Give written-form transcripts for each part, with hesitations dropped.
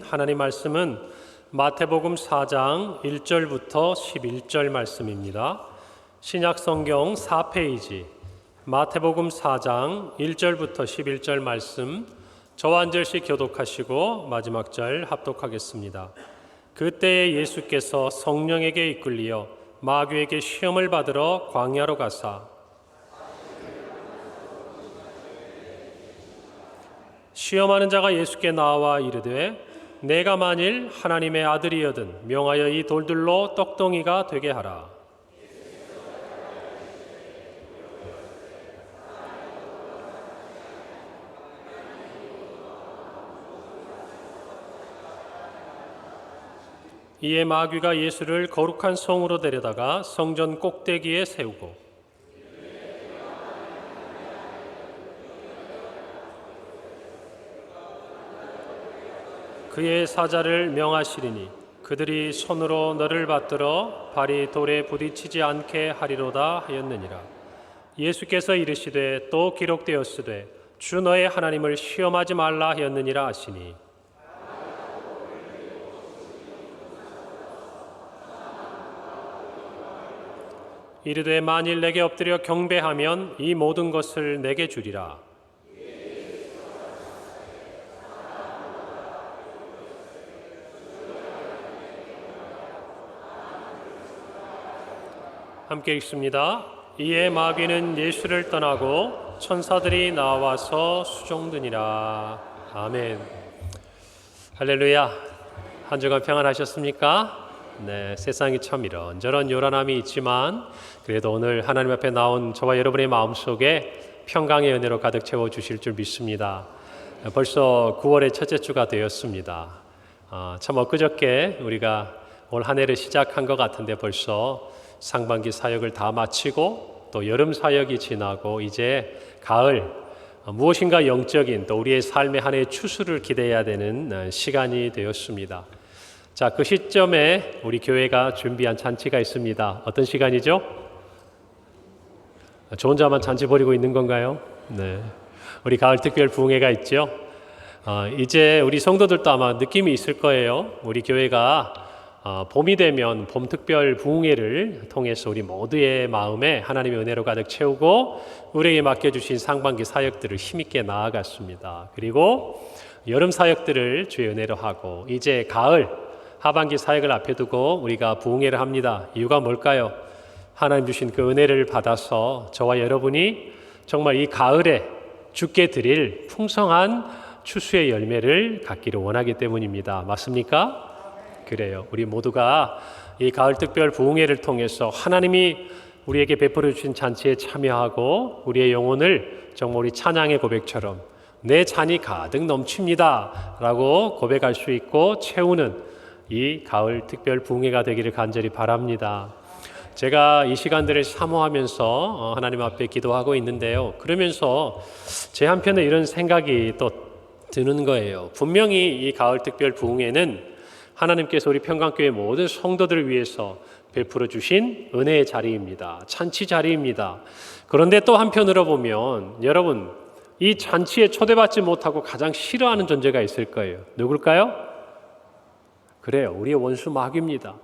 하나님 말씀은 마태복음 4장 1절부터 11절 말씀입니다. 신약성경 4페이지 마태복음 4장 1절부터 11절 말씀 저와 한 절씩 교독하시고 마지막 절 합독하겠습니다. 그때에 예수께서 성령에게 이끌리어 마귀에게 시험을 받으러 광야로 가사 시험하는 자가 예수께 나와 이르되 내가 만일 하나님의 아들이여든 명하여 이 돌들로 떡덩이가 되게 하라. 이에 마귀가 예수를 거룩한 성으로 데려다가 성전 꼭대기에 세우고 그의 사자를 명하시리니 그들이 손으로 너를 받들어 발이 돌에 부딪히지 않게 하리로다 하였느니라. 예수께서 이르시되 또 기록되었으되 주 너의 하나님을 시험하지 말라 하였느니라 하시니 이르되 만일 내게 엎드려 경배하면 이 모든 것을 내게 주리라. 함께 읽습니다. 이에 마귀는 예수를 떠나고 천사들이 나와서 수종드니라. 아멘. 할렐루야. 한 주간 평안하셨습니까? 네, 세상이 참 이런저런 요란함이 있지만 그래도 오늘 하나님 앞에 나온 저와 여러분의 마음속에 평강의 은혜로 가득 채워주실 줄 믿습니다. 벌써 9월의 첫째 주가 되었습니다. 참 엊그저께 우리가 올 한 해를 시작한 것 같은데 벌써 상반기 사역을 다 마치고 또 여름 사역이 지나고 이제 가을 무엇인가 영적인 또 우리의 삶의 한 해의 추수를 기대해야 되는 시간이 되었습니다. 자, 그 시점에 우리 교회가 준비한 잔치가 있습니다. 어떤 시간이죠? 저 혼자만 잔치 벌이고 있는 건가요? 네, 우리 가을 특별 부흥회가 있죠. 이제 우리 성도들도 아마 느낌이 있을 거예요. 우리 교회가 봄이 되면 봄 특별 부흥회를 통해서 우리 모두의 마음에 하나님의 은혜로 가득 채우고 우리에게 맡겨주신 상반기 사역들을 힘있게 나아갔습니다. 그리고 여름 사역들을 주의 은혜로 하고 이제 가을 하반기 사역을 앞에 두고 우리가 부흥회를 합니다. 이유가 뭘까요? 하나님 주신 그 은혜를 받아서 저와 여러분이 정말 이 가을에 주께 드릴 풍성한 추수의 열매를 갖기를 원하기 때문입니다. 맞습니까? 그래요. 우리 모두가 이 가을 특별 부흥회를 통해서 하나님이 우리에게 베풀어 주신 잔치에 참여하고 우리의 영혼을 정말 우리 찬양의 고백처럼 내 잔이 가득 넘칩니다 라고 고백할 수 있고 채우는 이 가을 특별 부흥회가 되기를 간절히 바랍니다. 제가 이 시간들을 사모하면서 하나님 앞에 기도하고 있는데요. 그러면서 제 한편에 이런 생각이 또 드는 거예요. 분명히 이 가을 특별 부흥회는 하나님께서 우리 평강교회 모든 성도들을 위해서 베풀어 주신 은혜의 자리입니다. 잔치 자리입니다. 그런데 또 한편으로 보면 여러분 이 잔치에 초대받지 못하고 가장 싫어하는 존재가 있을 거예요. 누굴까요? 그래요. 우리의 원수 마귀입니다.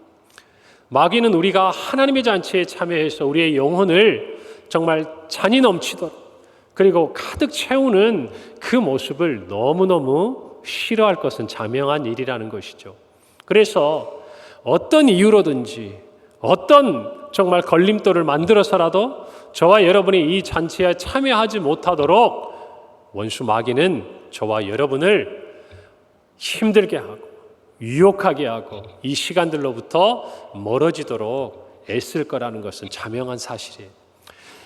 마귀는 우리가 하나님의 잔치에 참여해서 우리의 영혼을 정말 잔이 넘치도록 그리고 가득 채우는 그 모습을 너무너무 싫어할 것은 자명한 일이라는 것이죠. 그래서 어떤 이유로든지 어떤 정말 걸림돌을 만들어서라도 저와 여러분이 이 잔치에 참여하지 못하도록 원수 마귀는 저와 여러분을 힘들게 하고 유혹하게 하고 이 시간들로부터 멀어지도록 애쓸 거라는 것은 자명한 사실이에요.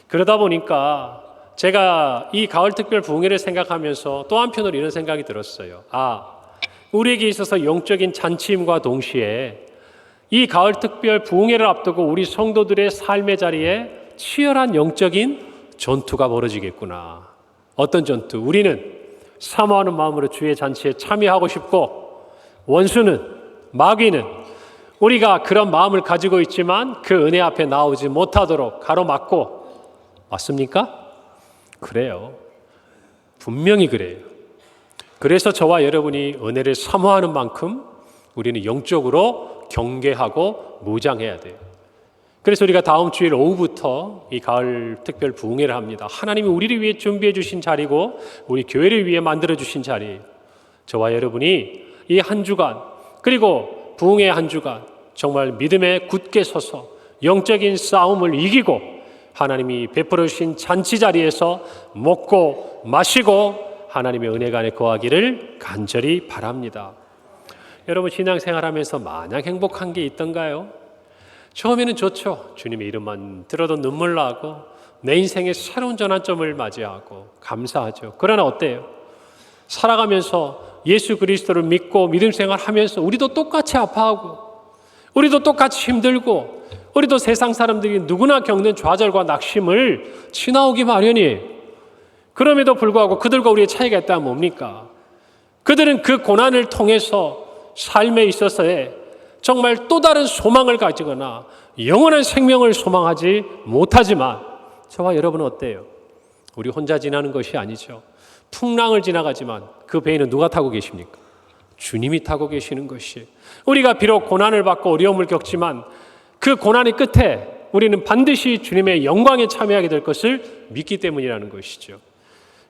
그러다 보니까 제가 이 가을 특별 부흥회를 생각하면서 또 한편으로 이런 생각이 들었어요. 우리에게 있어서 영적인 잔치임과 동시에 이 가을 특별 부흥회를 앞두고 우리 성도들의 삶의 자리에 치열한 영적인 전투가 벌어지겠구나. 어떤 전투? 우리는 사모하는 마음으로 주의 잔치에 참여하고 싶고 원수는 마귀는 우리가 그런 마음을 가지고 있지만 그 은혜 앞에 나오지 못하도록 가로막고 맞습니까? 그래요. 분명히 그래요. 그래서 저와 여러분이 은혜를 사모하는 만큼 우리는 영적으로 경계하고 무장해야 돼요. 그래서 우리가 다음 주일 오후부터 이 가을 특별 부흥회를 합니다. 하나님이 우리를 위해 준비해 주신 자리고 우리 교회를 위해 만들어 주신 자리. 저와 여러분이 이 한 주간 그리고 부흥회 한 주간 정말 믿음에 굳게 서서 영적인 싸움을 이기고 하나님이 베풀어 주신 잔치 자리에서 먹고 마시고 하나님의 은혜가 안에 거하기를 간절히 바랍니다. 여러분 신앙생활하면서 마냥 행복한 게 있던가요? 처음에는 좋죠. 주님의 이름만 들어도 눈물 나고 내 인생의 새로운 전환점을 맞이하고 감사하죠. 그러나 어때요? 살아가면서 예수 그리스도를 믿고 믿음 생활하면서 우리도 똑같이 아파하고 우리도 똑같이 힘들고 우리도 세상 사람들이 누구나 겪는 좌절과 낙심을 지나오기 마련이에요. 그럼에도 불구하고 그들과 우리의 차이가 있다면 뭡니까? 그들은 그 고난을 통해서 삶에 있어서의 정말 또 다른 소망을 가지거나 영원한 생명을 소망하지 못하지만 저와 여러분은 어때요? 우리 혼자 지나는 것이 아니죠. 풍랑을 지나가지만 그 배에는 누가 타고 계십니까? 주님이 타고 계시는 것이. 우리가 비록 고난을 받고 어려움을 겪지만 그 고난의 끝에 우리는 반드시 주님의 영광에 참여하게 될 것을 믿기 때문이라는 것이죠.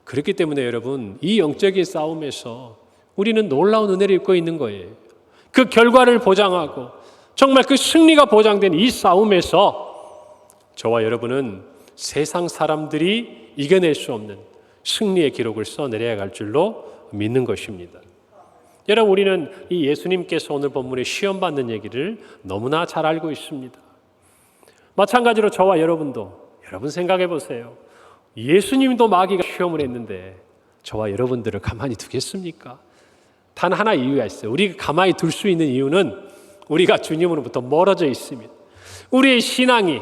그렇기 때문에 여러분 이 영적인 싸움에서 우리는 놀라운 은혜를 입고 있는 거예요. 그 결과를 보장하고 정말 그 승리가 보장된 이 싸움에서 저와 여러분은 세상 사람들이 이겨낼 수 없는 승리의 기록을 써내려야 할 줄로 믿는 것입니다. 여러분 우리는 이 예수님께서 오늘 본문에 시험받는 얘기를 너무나 잘 알고 있습니다. 마찬가지로 저와 여러분도 여러분 생각해 보세요. 예수님도 마귀가 시험을 했는데 저와 여러분들을 가만히 두겠습니까? 단 하나 이유가 있어요. 우리가 가만히 둘 수 있는 이유는 우리가 주님으로부터 멀어져 있습니다. 우리의 신앙이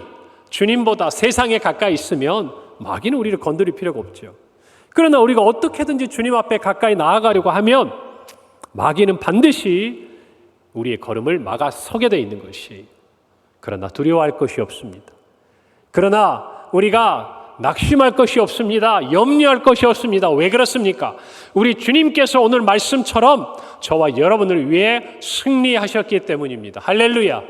주님보다 세상에 가까이 있으면 마귀는 우리를 건드릴 필요가 없죠. 그러나 우리가 어떻게든지 주님 앞에 가까이 나아가려고 하면 마귀는 반드시 우리의 걸음을 막아서게 되어 있는 것이. 그러나 두려워할 것이 없습니다. 그러나 우리가 낙심할 것이 없습니다. 염려할 것이 없습니다. 왜 그렇습니까? 우리 주님께서 오늘 말씀처럼 저와 여러분을 위해 승리하셨기 때문입니다. 할렐루야.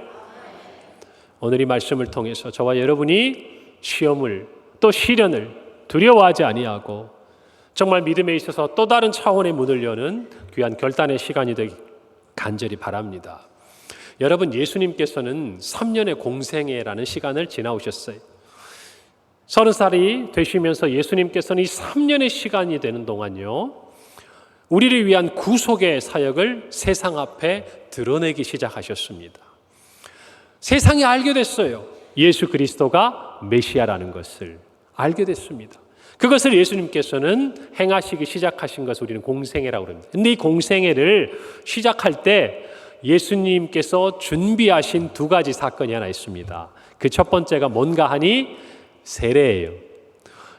오늘 이 말씀을 통해서 저와 여러분이 시험을 또 시련을 두려워하지 아니하고 정말 믿음에 있어서 또 다른 차원의 문을 여는 귀한 결단의 시간이 되기 간절히 바랍니다. 여러분 예수님께서는 3년의 공생애라는 시간을 지나오셨어요. 30살이 되시면서 예수님께서는 이 3년의 시간이 되는 동안요 우리를 위한 구속의 사역을 세상 앞에 드러내기 시작하셨습니다. 세상이 알게 됐어요. 예수 그리스도가 메시아라는 것을 알게 됐습니다. 그것을 예수님께서는 행하시기 시작하신 것을 우리는 공생애라고 합니다. 그런데 이 공생애를 시작할 때 예수님께서 준비하신 두 가지 사건이 하나 있습니다. 그 첫 번째가 뭔가 하니 세례예요.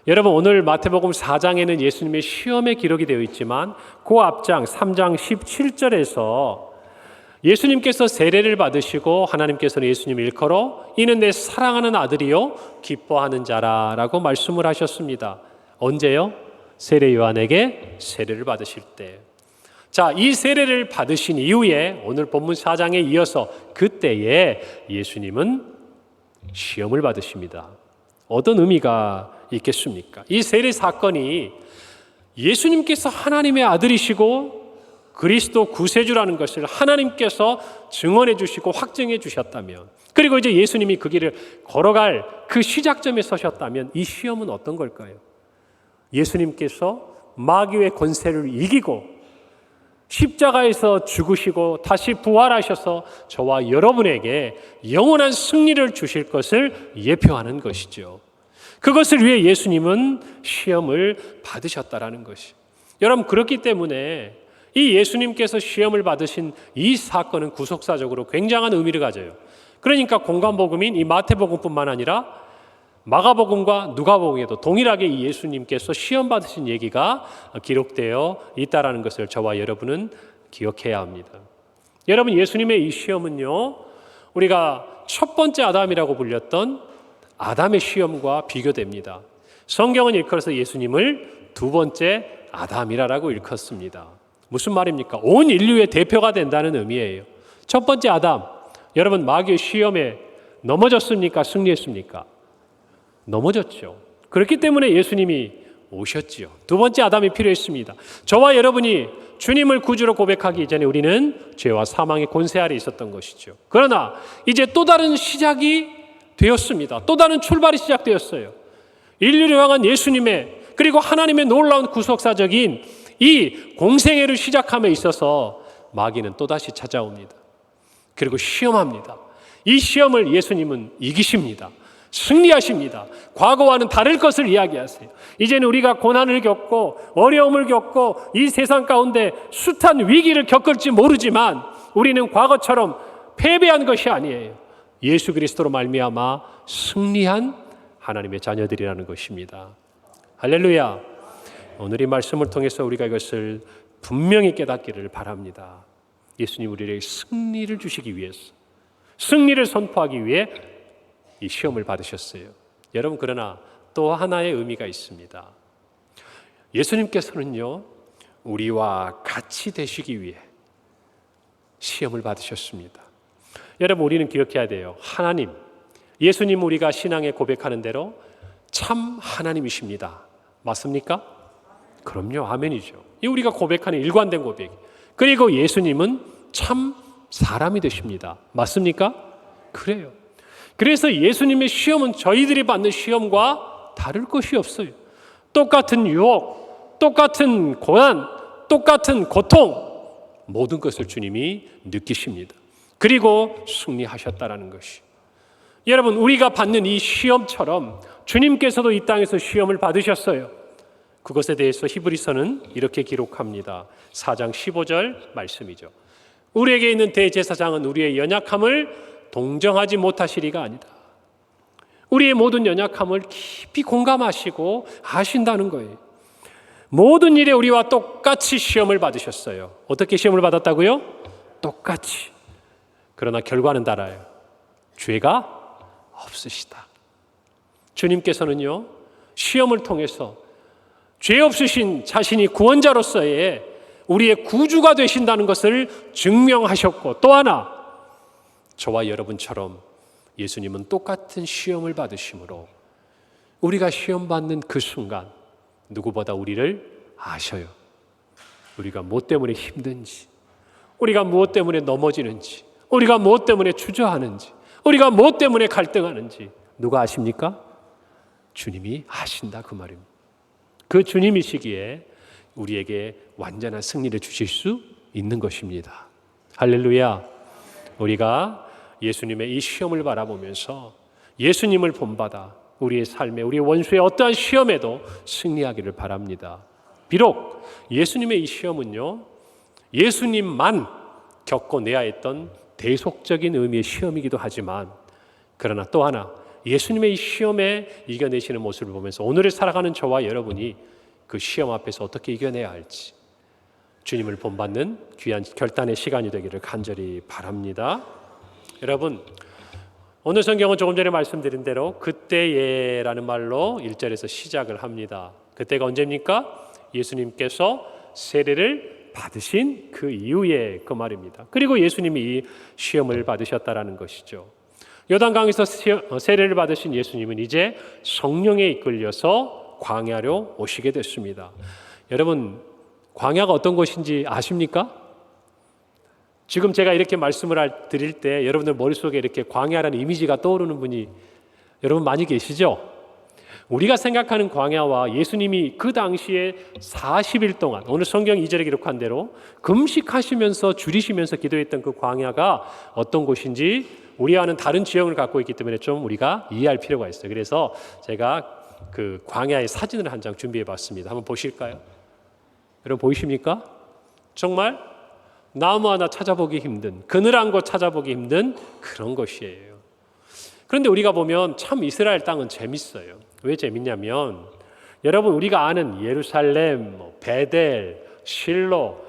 여러분 오늘 마태복음 4장에는 예수님의 시험의 기록이 되어 있지만 그 앞장 3장 17절에서 예수님께서 세례를 받으시고 하나님께서는 예수님을 일컬어 이는 내 사랑하는 아들이요 기뻐하는 자라라고 말씀을 하셨습니다. 언제요? 세례 요한에게 세례를 받으실 때. 자, 이 세례를 받으신 이후에 오늘 본문 4장에 이어서 그때에 예수님은 시험을 받으십니다. 어떤 의미가 있겠습니까? 이 세례 사건이 예수님께서 하나님의 아들이시고 그리스도 구세주라는 것을 하나님께서 증언해 주시고 확증해 주셨다면, 그리고 이제 예수님이 그 길을 걸어갈 그 시작점에 서셨다면 이 시험은 어떤 걸까요? 예수님께서 마귀의 권세를 이기고 십자가에서 죽으시고 다시 부활하셔서 저와 여러분에게 영원한 승리를 주실 것을 예표하는 것이죠. 그것을 위해 예수님은 시험을 받으셨다라는 것이. 여러분 그렇기 때문에 이 예수님께서 시험을 받으신 이 사건은 구속사적으로 굉장한 의미를 가져요. 그러니까 공관복음인 이 마태복음뿐만 아니라 마가복음과 누가복음에도 동일하게 이 예수님께서 시험 받으신 얘기가 기록되어 있다라는 것을 저와 여러분은 기억해야 합니다. 여러분 예수님의 이 시험은요 우리가 첫 번째 아담이라고 불렸던 아담의 시험과 비교됩니다. 성경은 일컬어서 예수님을 두 번째 아담이라고 일컫습니다. 무슨 말입니까? 온 인류의 대표가 된다는 의미예요. 첫 번째 아담, 여러분 마귀의 시험에 넘어졌습니까? 승리했습니까? 넘어졌죠. 그렇기 때문에 예수님이 오셨지요. 두 번째 아담이 필요했습니다. 저와 여러분이 주님을 구주로 고백하기 이전에 우리는 죄와 사망의 권세 아래 있었던 것이죠. 그러나 이제 또 다른 시작이 되었습니다. 또 다른 출발이 시작되었어요. 인류를 향한 예수님의 그리고 하나님의 놀라운 구속사적인 이 공생애를 시작함에 있어서 마귀는 또다시 찾아옵니다. 그리고 시험합니다. 이 시험을 예수님은 이기십니다. 승리하십니다. 과거와는 다를 것을 이야기하세요. 이제는 우리가 고난을 겪고 어려움을 겪고 이 세상 가운데 숱한 위기를 겪을지 모르지만 우리는 과거처럼 패배한 것이 아니에요. 예수 그리스도로 말미암아 승리한 하나님의 자녀들이라는 것입니다. 할렐루야. 오늘 이 말씀을 통해서 우리가 이것을 분명히 깨닫기를 바랍니다. 예수님 우리에게 승리를 주시기 위해서, 승리를 선포하기 위해 이 시험을 받으셨어요. 여러분, 그러나 또 하나의 의미가 있습니다. 예수님께서는요, 우리와 같이 되시기 위해 시험을 받으셨습니다. 여러분, 우리는 기억해야 돼요. 하나님, 예수님 우리가 신앙에 고백하는 대로 참 하나님이십니다. 맞습니까? 그럼요. 아멘이죠. 이 우리가 고백하는 일관된 고백. 그리고 예수님은 참 사람이 되십니다. 맞습니까? 그래요. 그래서 예수님의 시험은 저희들이 받는 시험과 다를 것이 없어요. 똑같은 유혹, 똑같은 고난, 똑같은 고통, 모든 것을 주님이 느끼십니다. 그리고 승리하셨다라는 것이. 여러분, 우리가 받는 이 시험처럼 주님께서도 이 땅에서 시험을 받으셨어요. 그것에 대해서 히브리서는 이렇게 기록합니다. 4장 15절 말씀이죠. 우리에게 있는 대제사장은 우리의 연약함을 동정하지 못하시리가 아니다. 우리의 모든 연약함을 깊이 공감하시고 아신다는 거예요. 모든 일에 우리와 똑같이 시험을 받으셨어요. 어떻게 시험을 받았다고요? 똑같이. 그러나 결과는 달라요. 죄가 없으시다. 주님께서는요, 시험을 통해서 죄 없으신 자신이 구원자로서의 우리의 구주가 되신다는 것을 증명하셨고, 또 하나 저와 여러분처럼 예수님은 똑같은 시험을 받으심으로 우리가 시험 받는 그 순간 누구보다 우리를 아셔요. 우리가 무엇 때문에 힘든지, 우리가 무엇 때문에 넘어지는지, 우리가 무엇 때문에 주저하는지, 우리가 무엇 때문에 갈등하는지 누가 아십니까? 주님이 아신다, 그 말입니다. 그 주님이시기에 우리에게 완전한 승리를 주실 수 있는 것입니다. 할렐루야. 우리가 예수님의 이 시험을 바라보면서 예수님을 본받아 우리의 삶에, 우리의 원수의 어떠한 시험에도 승리하기를 바랍니다. 비록 예수님의 이 시험은요, 예수님만 겪어내야 했던 대속적인 의미의 시험이기도 하지만, 그러나 또 하나 예수님의 이 시험에 이겨내시는 모습을 보면서 오늘을 살아가는 저와 여러분이 그 시험 앞에서 어떻게 이겨내야 할지 주님을 본받는 귀한 결단의 시간이 되기를 간절히 바랍니다. 여러분, 오늘 성경은 조금 전에 말씀드린 대로 그때예라는 말로 1절에서 시작을 합니다. 그때가 언제입니까? 예수님께서 세례를 받으신 그 이후에 그 말입니다. 그리고 예수님이 이 시험을 받으셨다라는 것이죠. 요단강에서 세례를 받으신 예수님은 이제 성령에 이끌려서 광야로 오시게 됐습니다. 여러분, 광야가 어떤 곳인지 아십니까? 지금 제가 이렇게 말씀을 드릴 때 여러분들 머릿속에 이렇게 광야라는 이미지가 떠오르는 분이 여러분 많이 계시죠? 우리가 생각하는 광야와 예수님이 그 당시에 40일 동안, 오늘 성경 2절에 기록한 대로 금식하시면서 줄이시면서 기도했던 그 광야가 어떤 곳인지 우리와는 다른 지형을 갖고 있기 때문에 좀 우리가 이해할 필요가 있어요. 그래서 제가 그 광야의 사진을 한 장 준비해 봤습니다. 한번 보실까요? 여러분 보이십니까? 정말 나무 하나 찾아보기 힘든, 그늘한 곳 찾아보기 힘든 그런 것이에요. 그런데 우리가 보면 참 이스라엘 땅은 재밌어요. 왜 재밌냐면 여러분, 우리가 아는 예루살렘, 베델, 실로,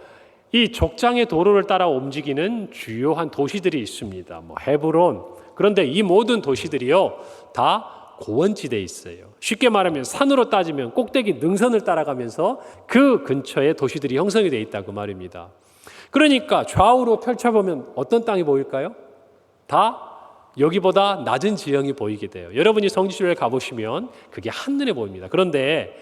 이 족장의 도로를 따라 움직이는 주요한 도시들이 있습니다. 헤브론. 그런데 이 모든 도시들이요 다 고원지대에 있어요. 쉽게 말하면 산으로 따지면 꼭대기 능선을 따라가면서 그 근처에 도시들이 형성이 되어 있다고 말입니다. 그러니까 좌우로 펼쳐보면 어떤 땅이 보일까요? 다 여기보다 낮은 지형이 보이게 돼요. 여러분이 성지순례를 가보시면 그게 한눈에 보입니다. 그런데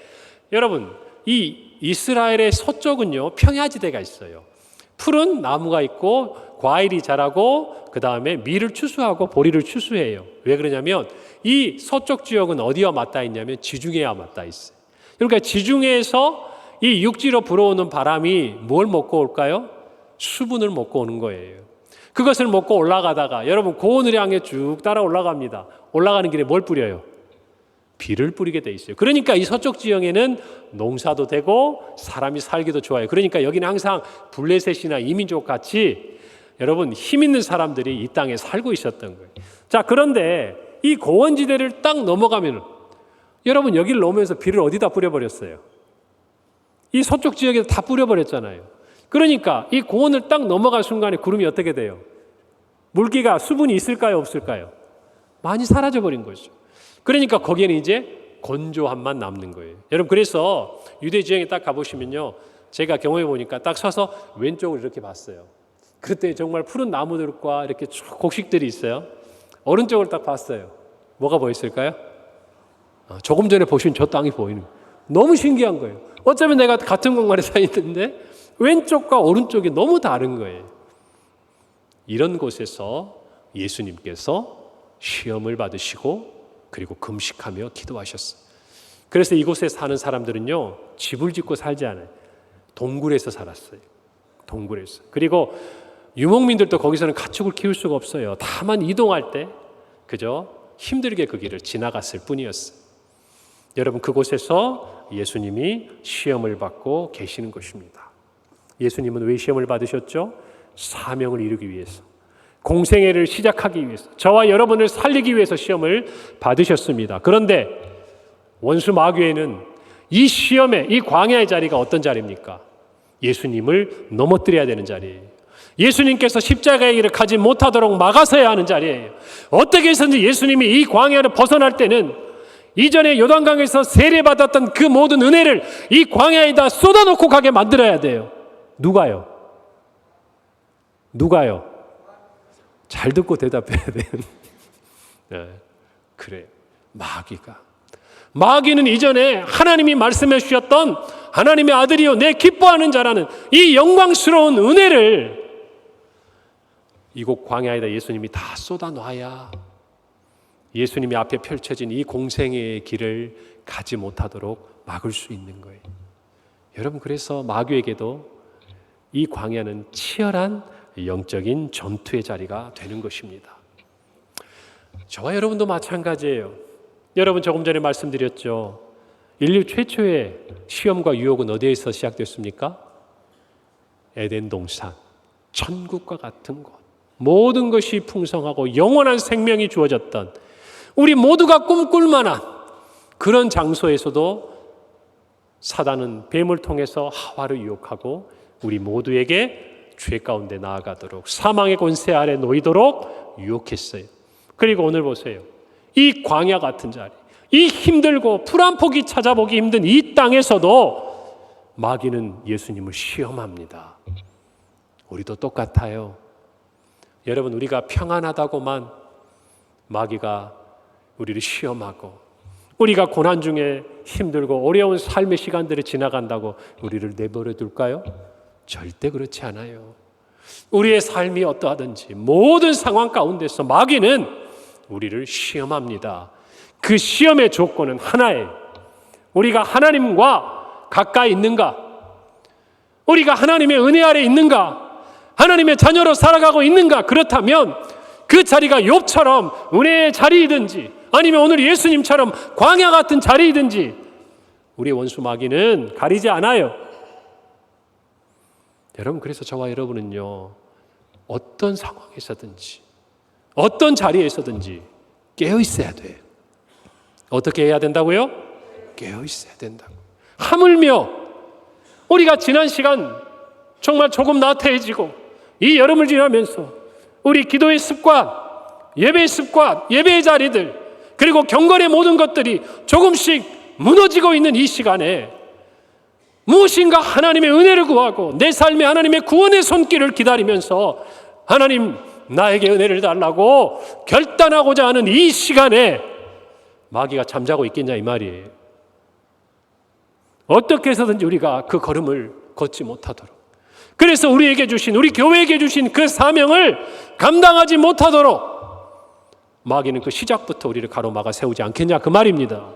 여러분, 이 이스라엘의 서쪽은요, 평야지대가 있어요. 푸른 나무가 있고 과일이 자라고 그 다음에 밀을 추수하고 보리를 추수해요. 왜 그러냐면 이 서쪽 지역은 어디와 맞닿아 있냐면 지중해와 맞닿아 있어요. 그러니까 지중해에서 이 육지로 불어오는 바람이 뭘 먹고 올까요? 수분을 먹고 오는 거예요. 그것을 먹고 올라가다가 여러분 고원을 향해 쭉 따라 올라갑니다. 올라가는 길에 뭘 뿌려요? 비를 뿌리게 돼 있어요. 그러니까 이 서쪽 지형에는 농사도 되고 사람이 살기도 좋아요. 그러니까 여기는 항상 블레셋이나 이민족 같이 여러분 힘 있는 사람들이 이 땅에 살고 있었던 거예요. 자, 그런데 이 고원지대를 딱 넘어가면 여러분 여기를 넘으면서 비를 어디다 뿌려버렸어요? 이 서쪽 지역에 다 뿌려버렸잖아요. 그러니까 이 고원을 딱 넘어갈 순간에 구름이 어떻게 돼요? 물기가 수분이 있을까요? 없을까요? 많이 사라져버린 거죠. 그러니까 거기에는 이제 건조함만 남는 거예요. 여러분 그래서 유대 지형에 딱 가보시면요, 제가 경험해 보니까 딱 서서 왼쪽을 이렇게 봤어요. 그때 정말 푸른 나무들과 이렇게 쭉 곡식들이 있어요. 오른쪽을 딱 봤어요. 뭐가 보였을까요? 조금 전에 보신 저 땅이 보이는 거예요. 너무 신기한 거예요. 어쩌면 내가 같은 공간에 서 있는데 왼쪽과 오른쪽이 너무 다른 거예요. 이런 곳에서 예수님께서 시험을 받으시고 그리고 금식하며 기도하셨어요. 그래서 이곳에 사는 사람들은요, 집을 짓고 살지 않아요. 동굴에서 살았어요. 동굴에서. 그리고 유목민들도 거기서는 가축을 키울 수가 없어요. 다만 이동할 때 그저 힘들게 그 길을 지나갔을 뿐이었어요. 여러분 그곳에서 예수님이 시험을 받고 계시는 것입니다. 예수님은 왜 시험을 받으셨죠? 사명을 이루기 위해서, 공생애를 시작하기 위해서, 저와 여러분을 살리기 위해서 시험을 받으셨습니다. 그런데 원수 마귀에는 이 시험의, 이 광야의 자리가 어떤 자리입니까? 예수님을 넘어뜨려야 되는 자리예요. 예수님께서 십자가의 길을 가지 못하도록 막아서야 하는 자리예요. 어떻게 해서든지 예수님이 이 광야를 벗어날 때는 이전에 요단강에서 세례받았던 그 모든 은혜를 이 광야에다 쏟아놓고 가게 만들어야 돼요. 누가요? 누가요? 잘 듣고 대답해야 돼요. 네, 그래요. 마귀는 이전에 하나님이 말씀해 주셨던 하나님의 아들이요 내 기뻐하는 자라는 이 영광스러운 은혜를 이곳 광야에다 예수님이 다 쏟아놔야 예수님이 앞에 펼쳐진 이 공생애의 길을 가지 못하도록 막을 수 있는 거예요. 여러분 그래서 마귀에게도 이 광야는 치열한 영적인 전투의 자리가 되는 것입니다. 저와 여러분도 마찬가지예요. 여러분 조금 전에 말씀드렸죠. 인류 최초의 시험과 유혹은 어디에서 시작됐습니까? 에덴 동산, 천국과 같은 곳, 모든 것이 풍성하고 영원한 생명이 주어졌던 우리 모두가 꿈꿀 만한 그런 장소에서도 사단은 뱀을 통해서 하와를 유혹하고 우리 모두에게 죄 가운데 나아가도록 사망의 권세 아래 놓이도록 유혹했어요. 그리고 오늘 보세요. 이 광야 같은 자리, 이 힘들고 풀 한 포기 찾아보기 힘든 이 땅에서도 마귀는 예수님을 시험합니다. 우리도 똑같아요. 여러분 우리가 평안하다고만 마귀가 우리를 시험하고 우리가 고난 중에 힘들고 어려운 삶의 시간들을 지나간다고 우리를 내버려 둘까요? 절대 그렇지 않아요. 우리의 삶이 어떠하든지 모든 상황 가운데서 마귀는 우리를 시험합니다. 그 시험의 조건은 하나예요. 우리가 하나님과 가까이 있는가? 우리가 하나님의 은혜 아래 있는가? 하나님의 자녀로 살아가고 있는가? 그렇다면 그 자리가 욥처럼 은혜의 자리이든지 아니면 오늘 예수님처럼 광야 같은 자리이든지 우리 원수 마귀는 가리지 않아요. 여러분 그래서 저와 여러분은요 어떤 상황에서든지 어떤 자리에서든지 깨어 있어야 돼요. 어떻게 해야 된다고요? 깨어 있어야 된다고. 하물며 우리가 지난 시간 정말 조금 나태해지고 이 여름을 지나면서 우리 기도의 습관, 예배의 습관, 예배의 자리들 그리고 경건의 모든 것들이 조금씩 무너지고 있는 이 시간에 무엇인가 하나님의 은혜를 구하고 내 삶에 하나님의 구원의 손길을 기다리면서 하나님 나에게 은혜를 달라고 결단하고자 하는 이 시간에 마귀가 잠자고 있겠냐 이 말이에요. 어떻게 해서든지 우리가 그 걸음을 걷지 못하도록, 그래서 우리에게 주신, 우리 교회에게 주신 그 사명을 감당하지 못하도록 마귀는 그 시작부터 우리를 가로막아 세우지 않겠냐 그 말입니다.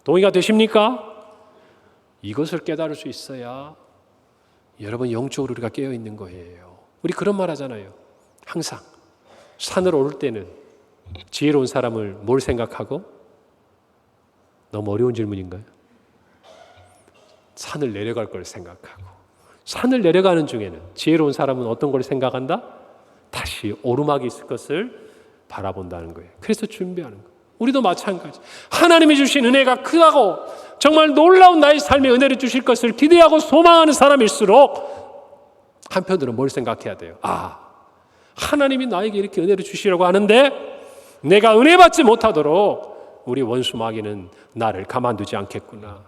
동의가 되십니까? 이것을 깨달을 수 있어야 여러분 영적으로 우리가 깨어있는 거예요. 우리 그런 말 하잖아요. 항상 산을 오를 때는 지혜로운 사람을 뭘 생각하고? 너무 어려운 질문인가요? 산을 내려갈 걸 생각하고, 산을 내려가는 중에는 지혜로운 사람은 어떤 걸 생각한다? 다시 오르막이 있을 것을 바라본다는 거예요. 그래서 준비하는 거예요. 우리도 마찬가지. 하나님이 주신 은혜가 크다고 정말 놀라운 나의 삶의 은혜를 주실 것을 기대하고 소망하는 사람일수록 한편으로는 뭘 생각해야 돼요? 하나님이 나에게 이렇게 은혜를 주시려고 하는데 내가 은혜 받지 못하도록 우리 원수 마귀는 나를 가만두지 않겠구나.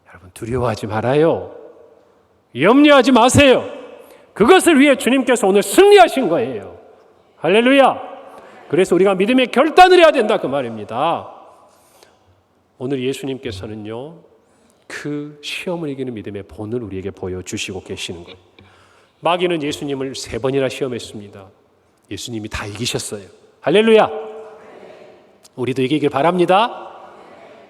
여러분 두려워하지 말아요. 염려하지 마세요. 그것을 위해 주님께서 오늘 승리하신 거예요. 할렐루야. 그래서 우리가 믿음의 결단을 해야 된다 그 말입니다. 오늘 예수님께서는요, 그 시험을 이기는 믿음의 본을 우리에게 보여주시고 계시는 거예요. 마귀는 예수님을 3번이나 시험했습니다. 예수님이 다 이기셨어요. 할렐루야. 우리도 이기길 바랍니다.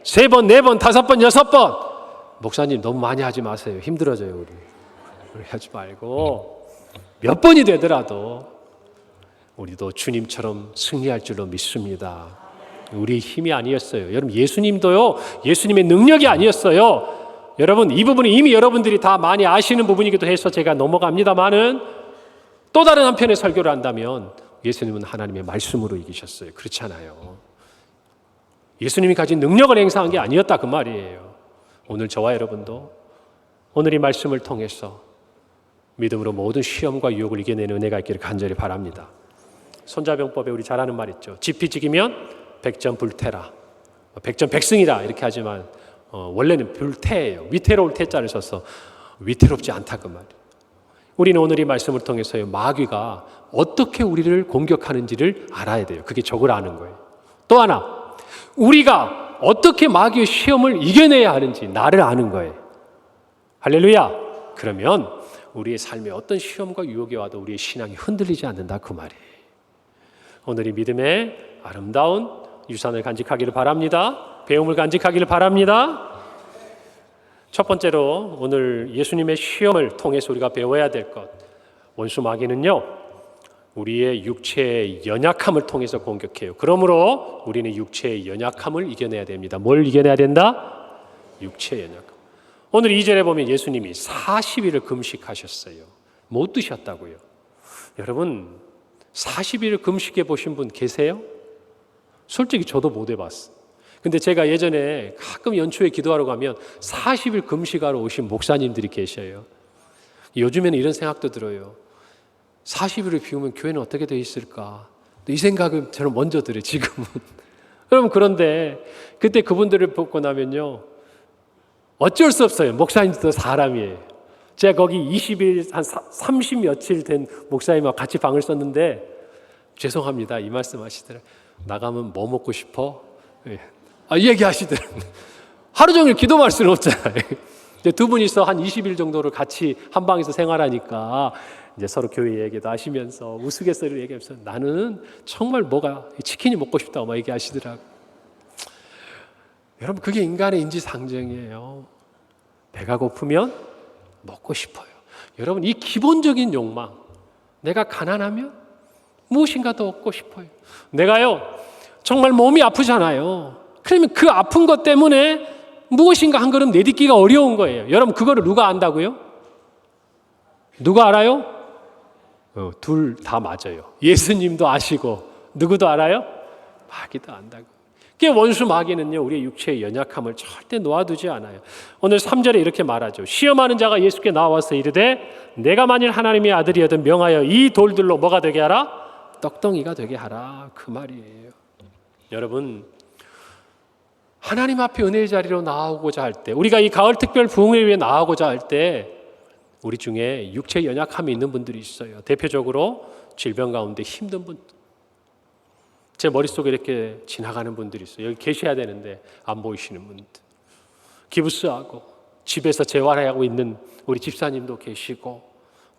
3번, 4번, 5번, 6번. 목사님 너무 많이 하지 마세요. 힘들어져요 우리. 그렇게 하지 말고 몇 번이 되더라도 우리도 주님처럼 승리할 줄로 믿습니다. 우리 힘이 아니었어요. 여러분 예수님도요, 예수님의 능력이 아니었어요. 여러분 이 부분은 이미 여러분들이 다 많이 아시는 부분이기도 해서 제가 넘어갑니다만은 또 다른 한편의 설교를 한다면 예수님은 하나님의 말씀으로 이기셨어요. 그렇잖아요. 예수님이 가진 능력을 행사한 게 아니었다 그 말이에요. 오늘 저와 여러분도 오늘 이 말씀을 통해서 믿음으로 모든 시험과 유혹을 이겨내는 은혜가 있기를 간절히 바랍니다. 손자병법에 우리 잘 아는 말 있죠. 지피지기면 백전불태라. 백전백승이라 이렇게 하지만 원래는 불태예요. 위태로울 태자를 써서 위태롭지 않다 그 말이에요. 우리는 오늘 이 말씀을 통해서요, 마귀가 어떻게 우리를 공격하는지를 알아야 돼요. 그게 적을 아는 거예요. 또 하나, 우리가 어떻게 마귀의 시험을 이겨내야 하는지 나를 아는 거예요. 할렐루야. 그러면 우리의 삶에 어떤 시험과 유혹이 와도 우리의 신앙이 흔들리지 않는다 그 말이에요. 오늘 이 믿음의 아름다운 유산을 간직하기를 바랍니다. 배움을 간직하기를 바랍니다. 첫 번째로 오늘 예수님의 시험을 통해서 우리가 배워야 될 것, 원수 마귀는요, 우리의 육체의 연약함을 통해서 공격해요. 그러므로 우리는 육체의 연약함을 이겨내야 됩니다. 뭘 이겨내야 된다? 육체의 연약함. 오늘 2절에 보면 예수님이 40일을 금식하셨어요. 못 드셨다고요. 여러분 40일을 금식해 보신 분 계세요? 솔직히 저도 못 해봤어요. 근데 제가 예전에 가끔 연초에 기도하러 가면 40일 금식하러 오신 목사님들이 계셔요. 요즘에는 이런 생각도 들어요. 40일을 비우면 교회는 어떻게 되어 있을까? 이 생각은 저는 먼저 들어요, 지금은. 그럼 그런데 그때 그분들을 보고 나면요, 어쩔 수 없어요. 목사님도 사람이에요. 제가 거기 20일, 한 30 며칠 된 목사님하고 같이 방을 썼는데, 죄송합니다. 이 말씀 하시더라고요. 나가면 뭐 먹고 싶어? 예. 얘기하시더라고요. 하루 종일 기도할 수는 없잖아요. 이제 두 분이서 한 20일 정도를 같이 한 방에서 생활하니까 이제 서로 교회 얘기도 하시면서 우스갯소리를 얘기하면서 나는 정말 치킨이 먹고 싶다고 막 얘기하시더라고요. 여러분 그게 인간의 인지상정이에요. 배가 고프면 먹고 싶어요. 여러분 이 기본적인 욕망, 내가 가난하면 무엇인가 더 얻고 싶어요. 내가요 정말 몸이 아프잖아요. 그러면 그 아픈 것 때문에 무엇인가 한 걸음 내딛기가 어려운 거예요. 여러분 그거를 누가 안다고요? 누가 알아요? 둘 다 맞아요. 예수님도 아시고 누구도 알아요? 마귀도 안다고. 그게 원수 마귀는요, 우리의 육체의 연약함을 절대 놓아두지 않아요. 오늘 3절에 이렇게 말하죠. 시험하는 자가 예수께 나와서 이르되 내가 만일 하나님의 아들이여든 명하여 이 돌들로 뭐가 되게 하라? 떡덩이가 되게 하라. 그 말이에요. 여러분 하나님 앞에 은혜의 자리로 나아오고자 할 때, 우리가 이 가을 특별 부흥회 위해 나아오고자 할 때 우리 중에 육체 연약함이 있는 분들이 있어요. 대표적으로 질병 가운데 힘든 분들, 제 머릿속에 이렇게 지나가는 분들이 있어요. 여기 계셔야 되는데 안 보이시는 분들, 기부스하고 집에서 재활하고 있는 우리 집사님도 계시고,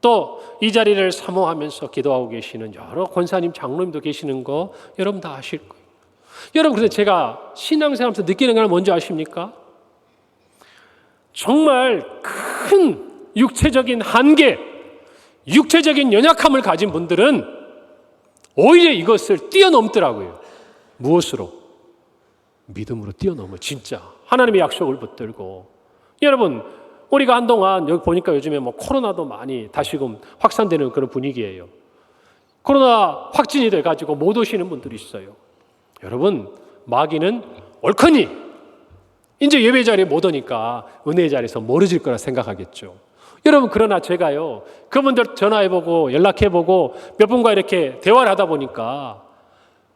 또 이 자리를 사모하면서 기도하고 계시는 여러 권사님, 장로님도 계시는 거 여러분 다 아실 거예요. 여러분, 그런데 제가 신앙생활하면서 느끼는 건 뭔지 아십니까? 정말 큰 육체적인 한계, 육체적인 연약함을 가진 분들은 오히려 이것을 뛰어넘더라고요. 무엇으로? 믿음으로 뛰어넘어. 진짜 하나님의 약속을 붙들고. 여러분, 우리가 한동안 여기 보니까 요즘에 뭐 코로나도 많이 다시금 확산되는 그런 분위기예요. 코로나 확진이 돼가지고 못 오시는 분들이 있어요. 여러분, 마귀는 옳거니 이제 예배 자리에 못 오니까 은혜의 자리에서 멀어질 거라 생각하겠죠. 여러분, 그러나 제가요, 그분들 전화해보고 연락해보고 몇 분과 이렇게 대화를 하다 보니까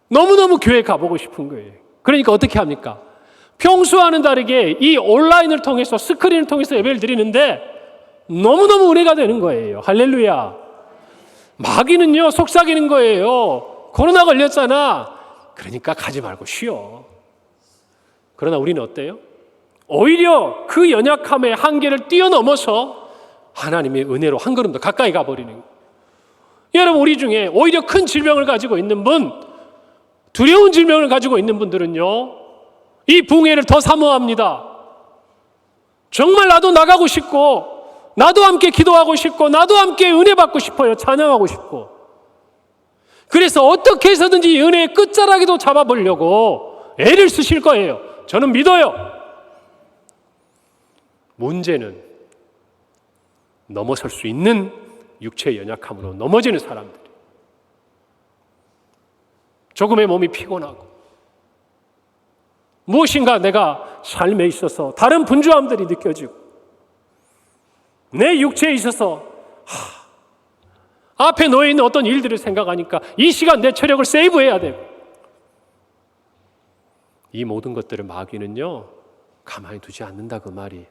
너무너무 교회 가보고 싶은 거예요. 그러니까 어떻게 합니까? 평소와는 다르게 이 온라인을 통해서, 스크린을 통해서 예배를 드리는데 너무너무 은혜가 되는 거예요. 할렐루야. 마귀는요, 속삭이는 거예요. 코로나 걸렸잖아. 그러니까 가지 말고 쉬어. 그러나 우리는 어때요? 오히려 그 연약함의 한계를 뛰어넘어서 하나님의 은혜로 한 걸음 더 가까이 가버리는 거예요. 여러분, 우리 중에 오히려 큰 질병을 가지고 있는 분, 두려운 질병을 가지고 있는 분들은요, 이 부흥회를 더 사모합니다. 정말 나도 나가고 싶고, 나도 함께 기도하고 싶고, 나도 함께 은혜 받고 싶어요. 찬양하고 싶고. 그래서 어떻게 해서든지 이 은혜의 끝자락에도 잡아보려고 애를 쓰실 거예요. 저는 믿어요. 문제는 넘어설 수 있는 육체의 연약함으로 넘어지는 사람들, 조금의 몸이 피곤하고 무엇인가 내가 삶에 있어서 다른 분주함들이 느껴지고 내 육체에 있어서 앞에 놓여 있는 어떤 일들을 생각하니까 이 시간 내 체력을 세이브해야 되고, 이 모든 것들을 마귀는요 가만히 두지 않는다, 그 말이.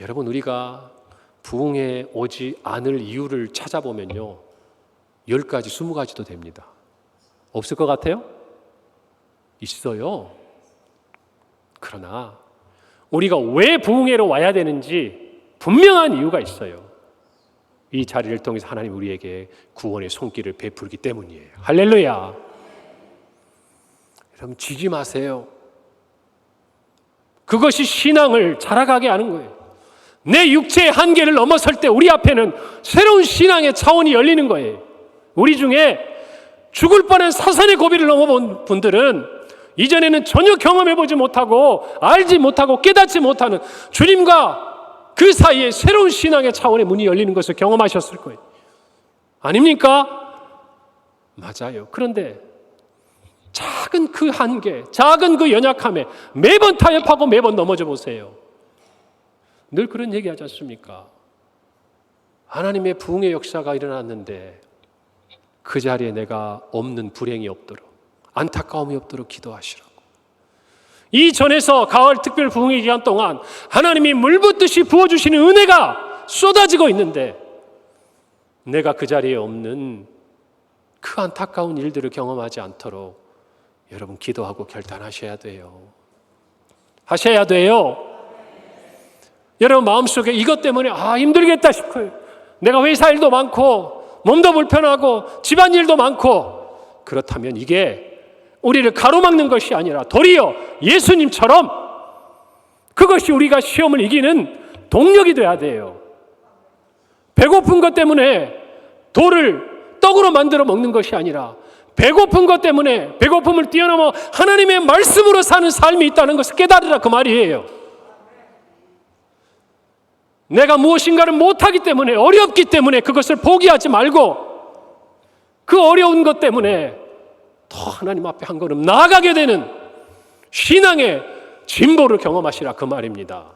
여러분, 우리가 부흥에 오지 않을 이유를 찾아보면요 10가지, 20가지도 됩니다. 없을 것 같아요? 있어요. 그러나 우리가 왜 부흥회로 와야 되는지 분명한 이유가 있어요. 이 자리를 통해서 하나님 우리에게 구원의 손길을 베풀기 때문이에요. 할렐루야. 여러분, 지지 마세요. 그것이 신앙을 자라가게 하는 거예요. 내 육체의 한계를 넘어설 때 우리 앞에는 새로운 신앙의 차원이 열리는 거예요. 우리 중에 죽을 뻔한 사선의 고비를 넘어본 분들은 이전에는 전혀 경험해보지 못하고 알지 못하고 깨닫지 못하는 주님과 그 사이에 새로운 신앙의 차원의 문이 열리는 것을 경험하셨을 거예요. 아닙니까? 맞아요. 그런데 작은 그 한계, 작은 그 연약함에 매번 타협하고 매번 넘어져 보세요. 늘 그런 얘기하지 않습니까? 하나님의 부흥의 역사가 일어났는데 그 자리에 내가 없는 불행이 없도록, 안타까움이 없도록 기도하시라고. 이 전에서 가을 특별 부흥의 기간 동안 하나님이 물붓듯이 부어주시는 은혜가 쏟아지고 있는데 내가 그 자리에 없는 그 안타까운 일들을 경험하지 않도록 여러분 기도하고 결단하셔야 돼요. 하셔야 돼요. 여러분 마음속에 이것 때문에 힘들겠다 싶어요. 내가 회사 일도 많고 몸도 불편하고 집안일도 많고, 그렇다면 이게 우리를 가로막는 것이 아니라 도리어 예수님처럼 그것이 우리가 시험을 이기는 동력이 돼야 돼요. 배고픈 것 때문에 돌을 떡으로 만들어 먹는 것이 아니라 배고픈 것 때문에 배고픔을 뛰어넘어 하나님의 말씀으로 사는 삶이 있다는 것을 깨달으라, 그 말이에요. 내가 무엇인가를 못하기 때문에, 어렵기 때문에 그것을 포기하지 말고 그 어려운 것 때문에 더 하나님 앞에 한 걸음 나아가게 되는 신앙의 진보를 경험하시라, 그 말입니다.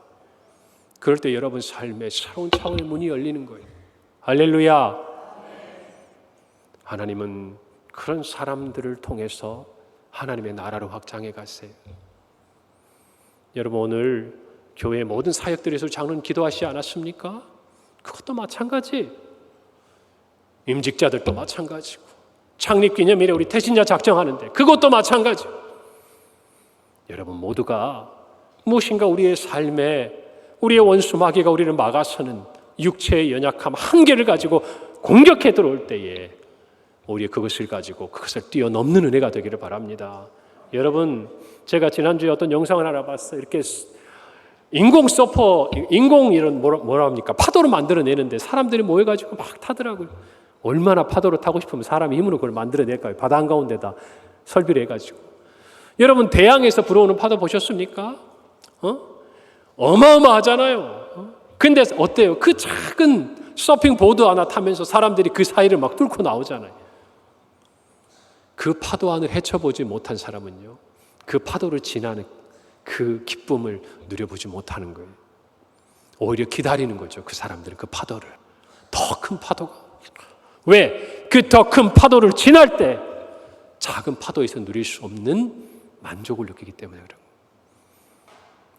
그럴 때 여러분 삶의 새로운 차원의 문이 열리는 거예요. 할렐루야. 하나님은 그런 사람들을 통해서 하나님의 나라로 확장해 가세요. 여러분, 오늘 교회 모든 사역들에서 장로님 기도하시지 않았습니까? 그것도 마찬가지. 임직자들도 마찬가지고, 창립기념일에 우리 태신자 작정하는데 그것도 마찬가지. 여러분 모두가 무엇인가 우리의 삶에 우리의 원수 마귀가 우리를 막아서는 육체의 연약함, 한계를 가지고 공격해 들어올 때에 우리 그것을 가지고 그것을 뛰어넘는 은혜가 되기를 바랍니다. 여러분, 제가 지난주에 어떤 영상을 하나 봤어요. 이렇게 인공 서퍼, 인공 이런 뭐라 합니까? 파도를 만들어내는데 사람들이 모여가지고 막 타더라고요. 얼마나 파도를 타고 싶으면 사람이 힘으로 그걸 만들어낼까요? 바다 한가운데다 설비를 해가지고. 여러분, 대양에서 불어오는 파도 보셨습니까? 어마어마하잖아요. 근데 어때요? 그 작은 서핑보드 하나 타면서 사람들이 그 사이를 막 뚫고 나오잖아요. 그 파도 안을 헤쳐보지 못한 사람은요, 그 파도를 지나는 그 기쁨을 누려보지 못하는 거예요. 오히려 기다리는 거죠. 그 사람들은 그 파도를, 더 큰 파도가. 왜? 그 더 큰 파도를 지날 때 작은 파도에서 누릴 수 없는 만족을 느끼기 때문에 그래요.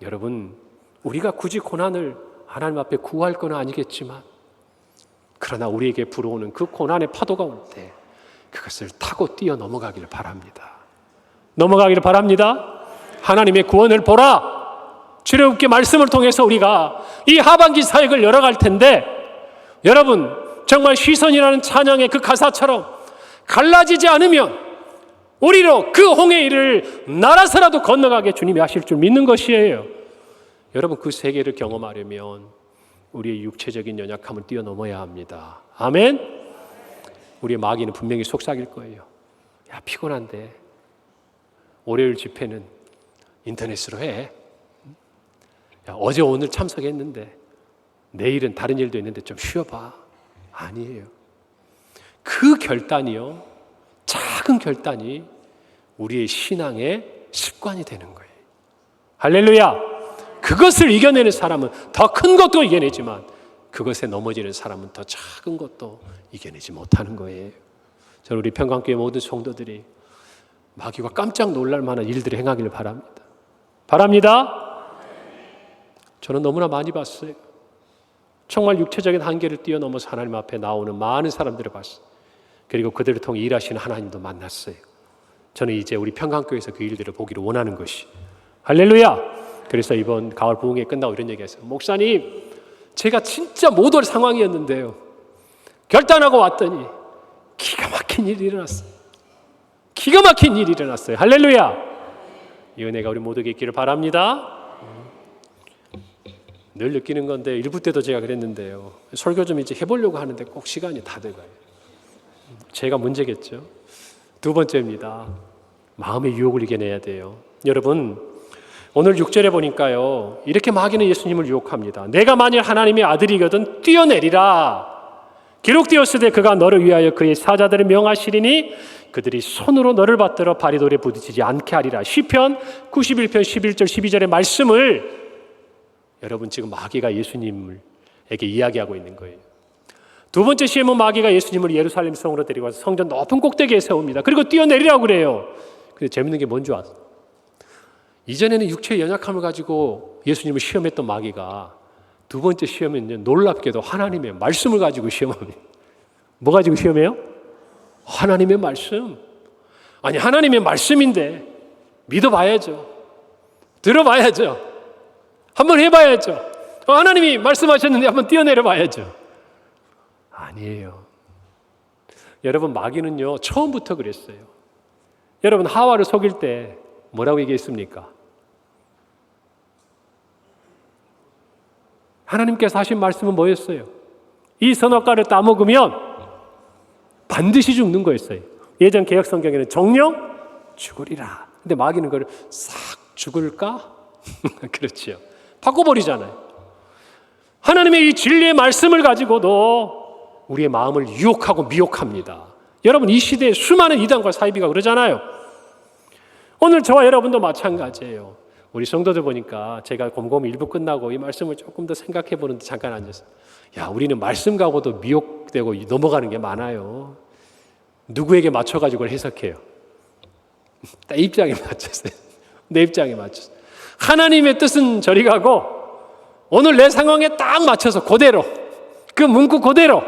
여러분, 우리가 굳이 고난을 하나님 앞에 구할 건 아니겠지만, 그러나 우리에게 불어오는 그 고난의 파도가 올 때 그것을 타고 뛰어 넘어가기를 바랍니다. 넘어가기를 바랍니다. 하나님의 구원을 보라. 주님께 말씀을 통해서 우리가 이 하반기 사역을 열어갈 텐데, 여러분 정말 시선이라는 찬양의 그 가사처럼 갈라지지 않으면 우리로 그 홍해를 날아서라도 건너가게 주님이 하실 줄 믿는 것이에요. 여러분, 그 세계를 경험하려면 우리의 육체적인 연약함을 뛰어넘어야 합니다. 아멘. 우리의 마귀는 분명히 속삭일 거예요. 야, 피곤한데 월요일 집회는 인터넷으로 해. 야, 어제 오늘 참석했는데 내일은 다른 일도 있는데 좀 쉬어봐. 아니에요. 그 결단이요, 작은 결단이 우리의 신앙의 습관이 되는 거예요. 할렐루야. 그것을 이겨내는 사람은 더 큰 것도 이겨내지만 그것에 넘어지는 사람은 더 작은 것도 이겨내지 못하는 거예요. 저는 우리 평강교회 모든 성도들이 마귀가 깜짝 놀랄 만한 일들을 행하기를 바랍니다. 바랍니다. 저는 너무나 많이 봤어요. 정말 육체적인 한계를 뛰어넘어서 하나님 앞에 나오는 많은 사람들을 봤어요. 그리고 그들을 통해 일하시는 하나님도 만났어요. 저는 이제 우리 평강교회에서 그 일들을 보기를 원하는 것이. 할렐루야. 그래서 이번 가을 부흥회 끝나고 이런 얘기했어요. 목사님, 제가 진짜 못 올 상황이었는데요, 결단하고 왔더니 기가 막힌 일이 일어났어요. 기가 막힌 일이 일어났어요. 할렐루야. 이 은혜가 우리 모두에게 있기를 바랍니다. 늘 느끼는 건데, 일부 때도 제가 그랬는데요, 설교 좀 이제 해보려고 하는데 꼭 시간이 다 돼가요. 제가 문제겠죠. 두 번째입니다. 마음의 유혹을 이겨내야 돼요. 여러분, 오늘 6절에 보니까요, 이렇게 마귀는 예수님을 유혹합니다. 내가 만일 하나님의 아들이거든 뛰어내리라. 기록되었으되 그가 너를 위하여 그의 사자들을 명하시리니 그들이 손으로 너를 받들어 발이 돌에 부딪히지 않게 하리라. 시편 91편 11절 12절의 말씀을 여러분, 지금 마귀가 예수님에게 이야기하고 있는 거예요. 두 번째 시험은 마귀가 예수님을 예루살렘 성으로 데리고 와서 성전 높은 꼭대기에 세웁니다. 그리고 뛰어내리라고 그래요. 근데 재밌는 게 뭔지 아세요? 이전에는 육체의 연약함을 가지고 예수님을 시험했던 마귀가 두 번째 시험은 놀랍게도 하나님의 말씀을 가지고 시험합니다. 뭐 가지고 시험해요? 하나님의 말씀. 아니, 하나님의 말씀인데 믿어봐야죠. 들어봐야죠. 한번 해봐야죠. 하나님이 말씀하셨는데 한번 뛰어내려 봐야죠. 아니에요. 여러분, 마귀는요 처음부터 그랬어요. 여러분, 하와를 속일 때 뭐라고 얘기했습니까? 하나님께서 하신 말씀은 뭐였어요? 이 선악과를 따먹으면 반드시 죽는 거였어요. 예전 개역 성경에는 정령 죽으리라. 근데 마귀는 그걸 싹 죽을까? 그렇지요. 바꿔버리잖아요. 하나님의 이 진리의 말씀을 가지고도 우리의 마음을 유혹하고 미혹합니다. 여러분, 이 시대에 수많은 이단과 사이비가 그러잖아요. 오늘 저와 여러분도 마찬가지예요. 우리 성도들 보니까 제가 곰곰이 일부 끝나고 이 말씀을 조금 더 생각해 보는데 잠깐 앉았어요. 야, 우리는 말씀 가고도 미혹되고 넘어가는 게 많아요. 누구에게 맞춰가지고 해석해요? 내 입장에 맞췄어요. 내 입장에 맞췄어요. 하나님의 뜻은 저리 가고 오늘 내 상황에 딱 맞춰서 그대로, 그 문구 그대로.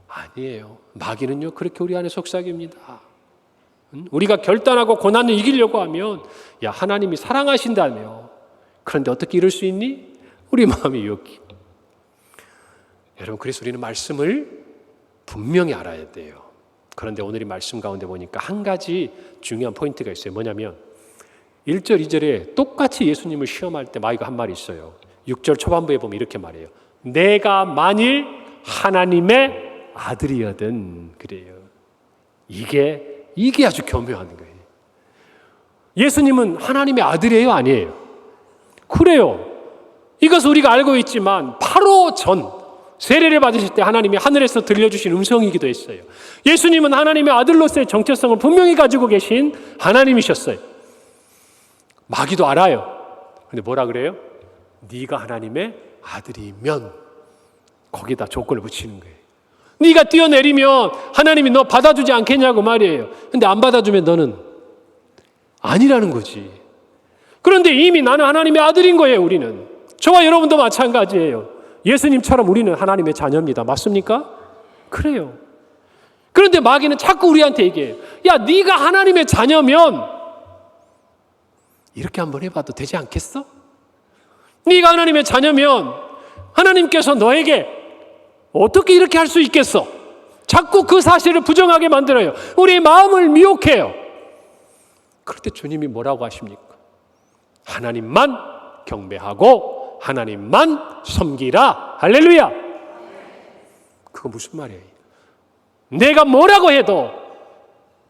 아니에요. 마귀는요 그렇게 우리 안에 속삭입니다. 우리가 결단하고 고난을 이기려고 하면 야 하나님이 사랑하신다며. 그런데 어떻게 이럴 수 있니? 우리 마음이 유혹이. 여러분 그래서 우리는 말씀을 분명히 알아야 돼요. 그런데 오늘 이 말씀 가운데 보니까 한 가지 중요한 포인트가 있어요. 뭐냐면 1절 2절에 똑같이 예수님을 시험할 때 마귀가 한 말이 있어요. 6절 초반부에 보면 이렇게 말해요. 내가 만일 하나님의 아들이거든. 그래요. 이게 아주 교묘한 거예요. 예수님은 하나님의 아들이에요? 아니에요? 그래요. 이것을 우리가 알고 있지만 바로 전 세례를 받으실 때 하나님이 하늘에서 들려주신 음성이기도 했어요. 예수님은 하나님의 아들로서의 정체성을 분명히 가지고 계신 하나님이셨어요. 마귀도 알아요. 근데 뭐라 그래요? 네가 하나님의 아들이면 거기다 조건을 붙이는 거예요. 네가 뛰어내리면 하나님이 너 받아주지 않겠냐고 말이에요. 근데 안 받아주면 너는 아니라는 거지. 그런데 이미 나는 하나님의 아들인 거예요. 우리는. 저와 여러분도 마찬가지예요. 예수님처럼 우리는 하나님의 자녀입니다. 맞습니까? 그래요. 그런데 마귀는 자꾸 우리한테 얘기해요. 야, 네가 하나님의 자녀면 이렇게 한번 해봐도 되지 않겠어? 네가 하나님의 자녀면 하나님께서 너에게 어떻게 이렇게 할 수 있겠어? 자꾸 그 사실을 부정하게 만들어요. 우리의 마음을 미혹해요. 그럴 때 주님이 뭐라고 하십니까? 하나님만 경배하고 하나님만 섬기라. 할렐루야. 그거 무슨 말이에요? 내가 뭐라고 해도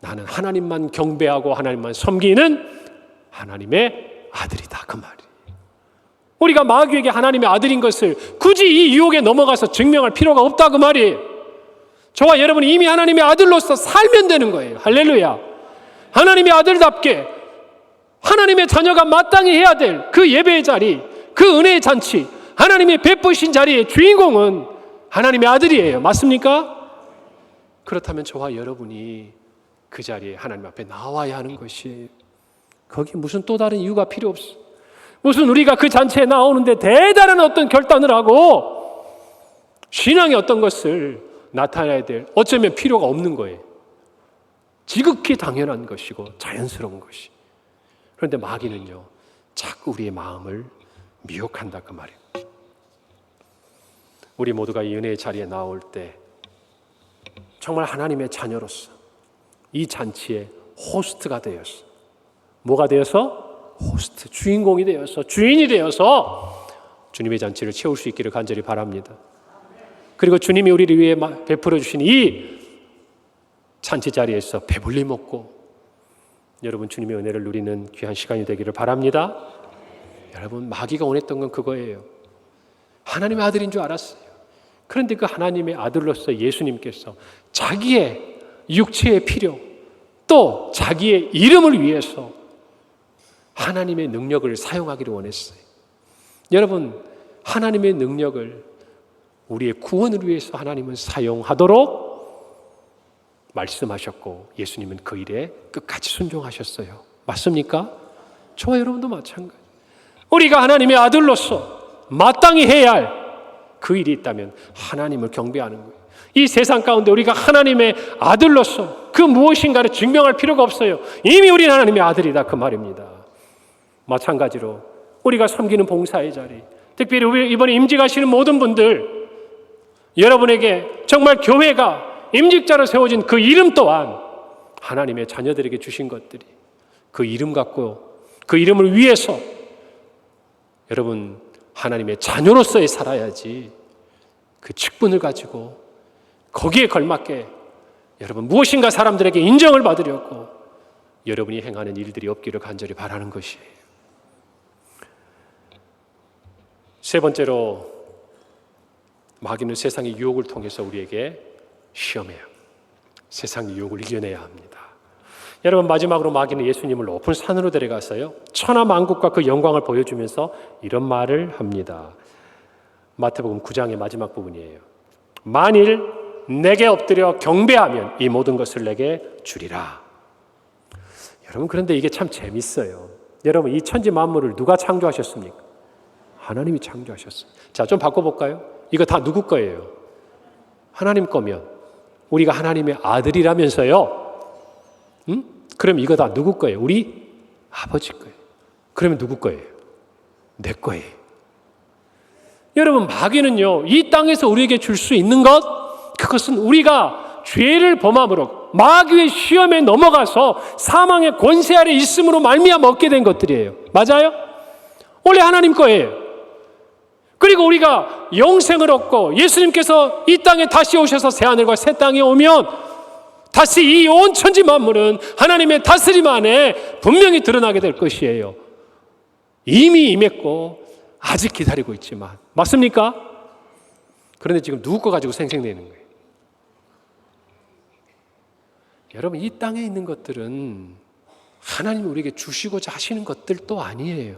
나는 하나님만 경배하고 하나님만 섬기는 하나님의 아들이다. 그 말이에요. 우리가 마귀에게 하나님의 아들인 것을 굳이 이 유혹에 넘어가서 증명할 필요가 없다. 그 말이에요. 저와 여러분이 이미 하나님의 아들로서 살면 되는 거예요. 할렐루야. 하나님의 아들답게 하나님의 자녀가 마땅히 해야 될 그 예배의 자리, 그 은혜의 잔치, 하나님의 베푸신 자리의 주인공은 하나님의 아들이에요. 맞습니까? 그렇다면 저와 여러분이 그 자리에 하나님 앞에 나와야 하는 것이에요. 거기 무슨 또 다른 이유가 필요 없어. 무슨 우리가 그 잔치에 나오는데 대단한 어떤 결단을 하고 신앙의 어떤 것을 나타내야 될 어쩌면 필요가 없는 거예요. 지극히 당연한 것이고 자연스러운 것이. 그런데 마귀는요 자꾸 우리의 마음을 미혹한다 그 말이에요. 우리 모두가 이 은혜의 자리에 나올 때 정말 하나님의 자녀로서 이 잔치의 호스트가 되어서 뭐가 되어서? 호스트, 주인공이 되어서 주인이 되어서 주님의 잔치를 채울 수 있기를 간절히 바랍니다. 그리고 주님이 우리를 위해 베풀어 주신 이 잔치 자리에서 배불리 먹고 여러분 주님의 은혜를 누리는 귀한 시간이 되기를 바랍니다. 여러분 마귀가 원했던 건 그거예요. 하나님의 아들인 줄 알았어요. 그런데 그 하나님의 아들로서 예수님께서 자기의 육체의 필요 또 자기의 이름을 위해서 하나님의 능력을 사용하기를 원했어요. 여러분 하나님의 능력을 우리의 구원을 위해서 하나님은 사용하도록 말씀하셨고 예수님은 그 일에 끝까지 순종하셨어요. 맞습니까? 저와 여러분도 마찬가지. 우리가 하나님의 아들로서 마땅히 해야 할 그 일이 있다면 하나님을 경배하는 거예요. 이 세상 가운데 우리가 하나님의 아들로서 그 무엇인가를 증명할 필요가 없어요. 이미 우리는 하나님의 아들이다 그 말입니다. 마찬가지로 우리가 섬기는 봉사의 자리, 특별히 이번에 임직하시는 모든 분들, 여러분에게 정말 교회가 임직자로 세워진 그 이름 또한 하나님의 자녀들에게 주신 것들이 그 이름 갖고 그 이름을 위해서 여러분 하나님의 자녀로서의 살아야지 그 직분을 가지고 거기에 걸맞게 여러분 무엇인가 사람들에게 인정을 받으려고 여러분이 행하는 일들이 없기를 간절히 바라는 것이에요. 세 번째로 마귀는 세상의 유혹을 통해서 우리에게 시험해요. 세상의 유혹을 이겨내야 합니다. 여러분 마지막으로 마귀는 예수님을 높은 산으로 데려가서요 천하만국과 그 영광을 보여주면서 이런 말을 합니다. 마태복음 9장의 마지막 부분이에요. 만일 내게 엎드려 경배하면 이 모든 것을 내게 주리라. 여러분, 그런데 이게 참 재밌어요. 여러분, 이 천지 만물을 누가 창조하셨습니까? 하나님이 창조하셨어요. 자, 좀 바꿔볼까요? 이거 다 누구 거예요? 하나님 거면 우리가 하나님의 아들이라면서요. 그럼 이거 다 누구 거예요? 우리 아버지 거예요. 그러면 누구 거예요? 내 거예요. 여러분, 마귀는요, 이 땅에서 우리에게 줄 수 있는 것, 그것은 우리가 죄를 범함으로 마귀의 시험에 넘어가서 사망의 권세 아래 있음으로 말미암아 얻게 된 것들이에요. 맞아요? 원래 하나님 거예요. 그리고 우리가 영생을 얻고 예수님께서 이 땅에 다시 오셔서 새하늘과 새 땅에 오면 다시 이 온 천지 만물은 하나님의 다스림 안에 분명히 드러나게 될 것이에요. 이미 임했고 아직 기다리고 있지만. 맞습니까? 그런데 지금 누구 거 가지고 생생내는 거예요? 여러분, 이 땅에 있는 것들은 하나님이 우리에게 주시고자 하시는 것들도 아니에요.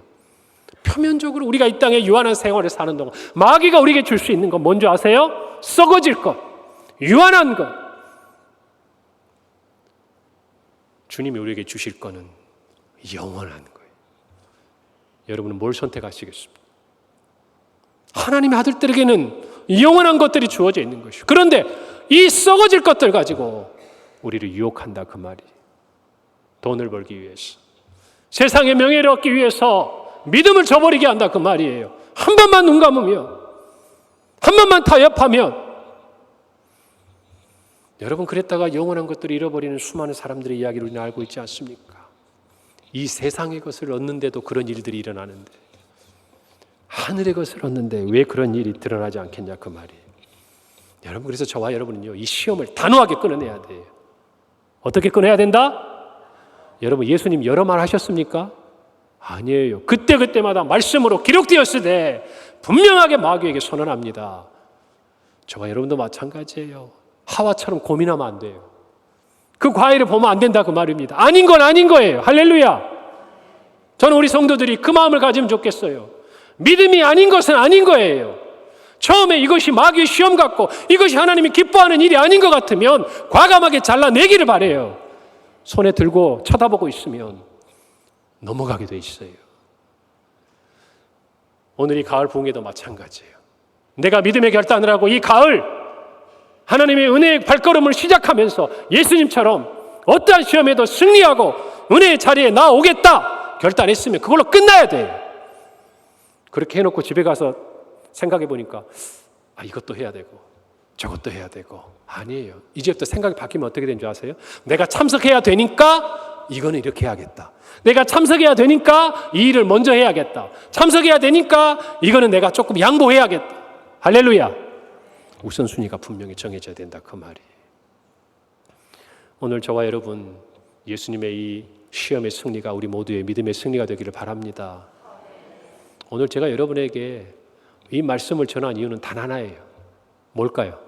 표면적으로 우리가 이 땅에 유한한 생활을 사는 동안 마귀가 우리에게 줄 수 있는 건 뭔지 아세요? 썩어질 것, 유한한 것. 주님이 우리에게 주실 거는 영원한 거예요. 여러분은 뭘 선택하시겠습니까? 하나님의 아들들에게는 영원한 것들이 주어져 있는 것이고, 그런데 이 썩어질 것들 가지고 우리를 유혹한다, 그 말이. 돈을 벌기 위해서, 세상의 명예를 얻기 위해서 믿음을 저버리게 한다, 그 말이에요. 한 번만 눈 감으면, 한 번만 타협하면. 여러분, 그랬다가 영원한 것들을 잃어버리는 수많은 사람들의 이야기를 우리는 알고 있지 않습니까? 이 세상의 것을 얻는데도 그런 일들이 일어나는데, 하늘의 것을 얻는데 왜 그런 일이 드러나지 않겠냐, 그 말이에요. 여러분, 그래서 저와 여러분은요, 이 시험을 단호하게 끊어내야 돼요. 어떻게 끊어야 된다? 여러분, 예수님 여러 말 하셨습니까? 아니에요. 그때그때마다 말씀으로 기록되었으되 분명하게 마귀에게 선언합니다. 저와 여러분도 마찬가지예요. 하와처럼 고민하면 안 돼요. 그 과일을 보면 안 된다, 그 말입니다. 아닌 건 아닌 거예요. 할렐루야. 저는 우리 성도들이 그 마음을 가지면 좋겠어요. 믿음이 아닌 것은 아닌 거예요. 처음에 이것이 마귀의 시험 같고 이것이 하나님이 기뻐하는 일이 아닌 것 같으면 과감하게 잘라내기를 바라요. 손에 들고 쳐다보고 있으면 넘어가게 돼 있어요. 오늘 이 가을 부흥회도 마찬가지예요. 내가 믿음의 결단을 하고 이 가을 하나님의 은혜의 발걸음을 시작하면서 예수님처럼 어떠한 시험에도 승리하고 은혜의 자리에 나오겠다 결단했으면 그걸로 끝나야 돼요. 그렇게 해놓고 집에 가서 생각해 보니까 이것도 해야 되고 저것도 해야 되고. 아니에요. 이제부터 생각이 바뀌면 어떻게 되는 줄 아세요? 내가 참석해야 되니까 이거는 이렇게 해야겠다. 내가 참석해야 되니까 이 일을 먼저 해야겠다. 참석해야 되니까 이거는 내가 조금 양보해야겠다. 할렐루야. 우선순위가 분명히 정해져야 된다, 그 말이. 오늘 저와 여러분 예수님의 이 시험의 승리가 우리 모두의 믿음의 승리가 되기를 바랍니다. 오늘 제가 여러분에게 이 말씀을 전한 이유는 단 하나예요. 뭘까요?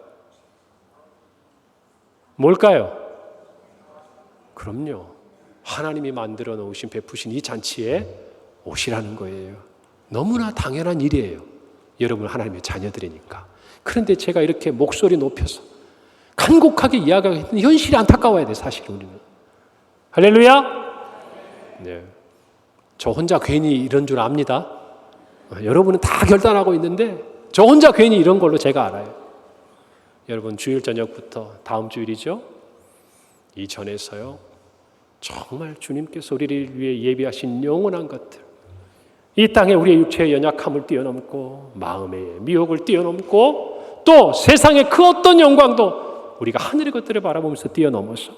뭘까요? 그럼요. 하나님이 만들어 놓으신 베푸신 이 잔치에 오시라는 거예요. 너무나 당연한 일이에요. 여러분 하나님의 자녀들이니까. 그런데 제가 이렇게 목소리 높여서 간곡하게 이야기하고 있는 현실이 안타까워야 돼, 사실 우리는. 할렐루야. 네. 저 혼자 괜히 이런 줄 압니다. 여러분은 다 결단하고 있는데 저 혼자 괜히 이런 걸로 제가 알아요. 여러분 주일 저녁부터 다음 주일이죠. 이전에서요. 정말 주님께서 우리를 위해 예비하신 영원한 것들, 이 땅에 우리의 육체의 연약함을 뛰어넘고 마음의 미혹을 뛰어넘고 또 세상의 그 어떤 영광도 우리가 하늘의 것들을 바라보면서 뛰어넘어서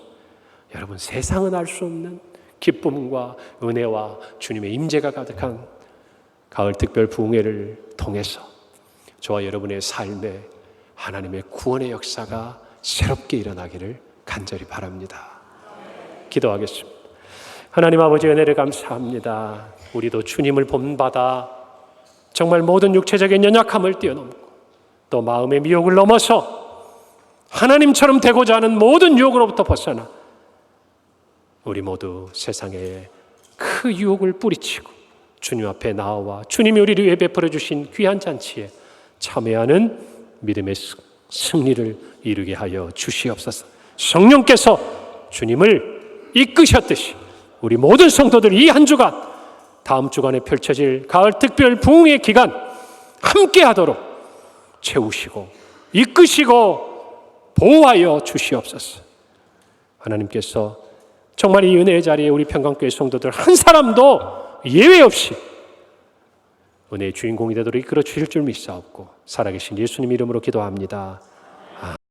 여러분 세상은 알 수 없는 기쁨과 은혜와 주님의 임재가 가득한 가을 특별 부흥회를 통해서 저와 여러분의 삶에 하나님의 구원의 역사가 새롭게 일어나기를 간절히 바랍니다. 기도하겠습니다. 하나님 아버지 은혜를 감사합니다. 우리도 주님을 본받아 정말 모든 육체적인 연약함을 뛰어넘고 또 마음의 미혹을 넘어서 하나님처럼 되고자 하는 모든 유혹으로부터 벗어나 우리 모두 세상에 그 유혹을 뿌리치고 주님 앞에 나와 주님이 우리를 위해 베풀어 주신 귀한 잔치에 참여하는 믿음의 승리를 이루게 하여 주시옵소서. 성령께서 주님을 이끄셨듯이 우리 모든 성도들 이 한 주간, 다음 주간에 펼쳐질 가을 특별 부흥의 기간 함께 하도록 채우시고 이끄시고 보호하여 주시옵소서. 하나님께서 정말 이 은혜의 자리에 우리 평강교회 성도들 한 사람도 예외 없이 은혜의 주인공이 되도록 이끌어 주실 줄 믿사옵고 살아계신 예수님 이름으로 기도합니다.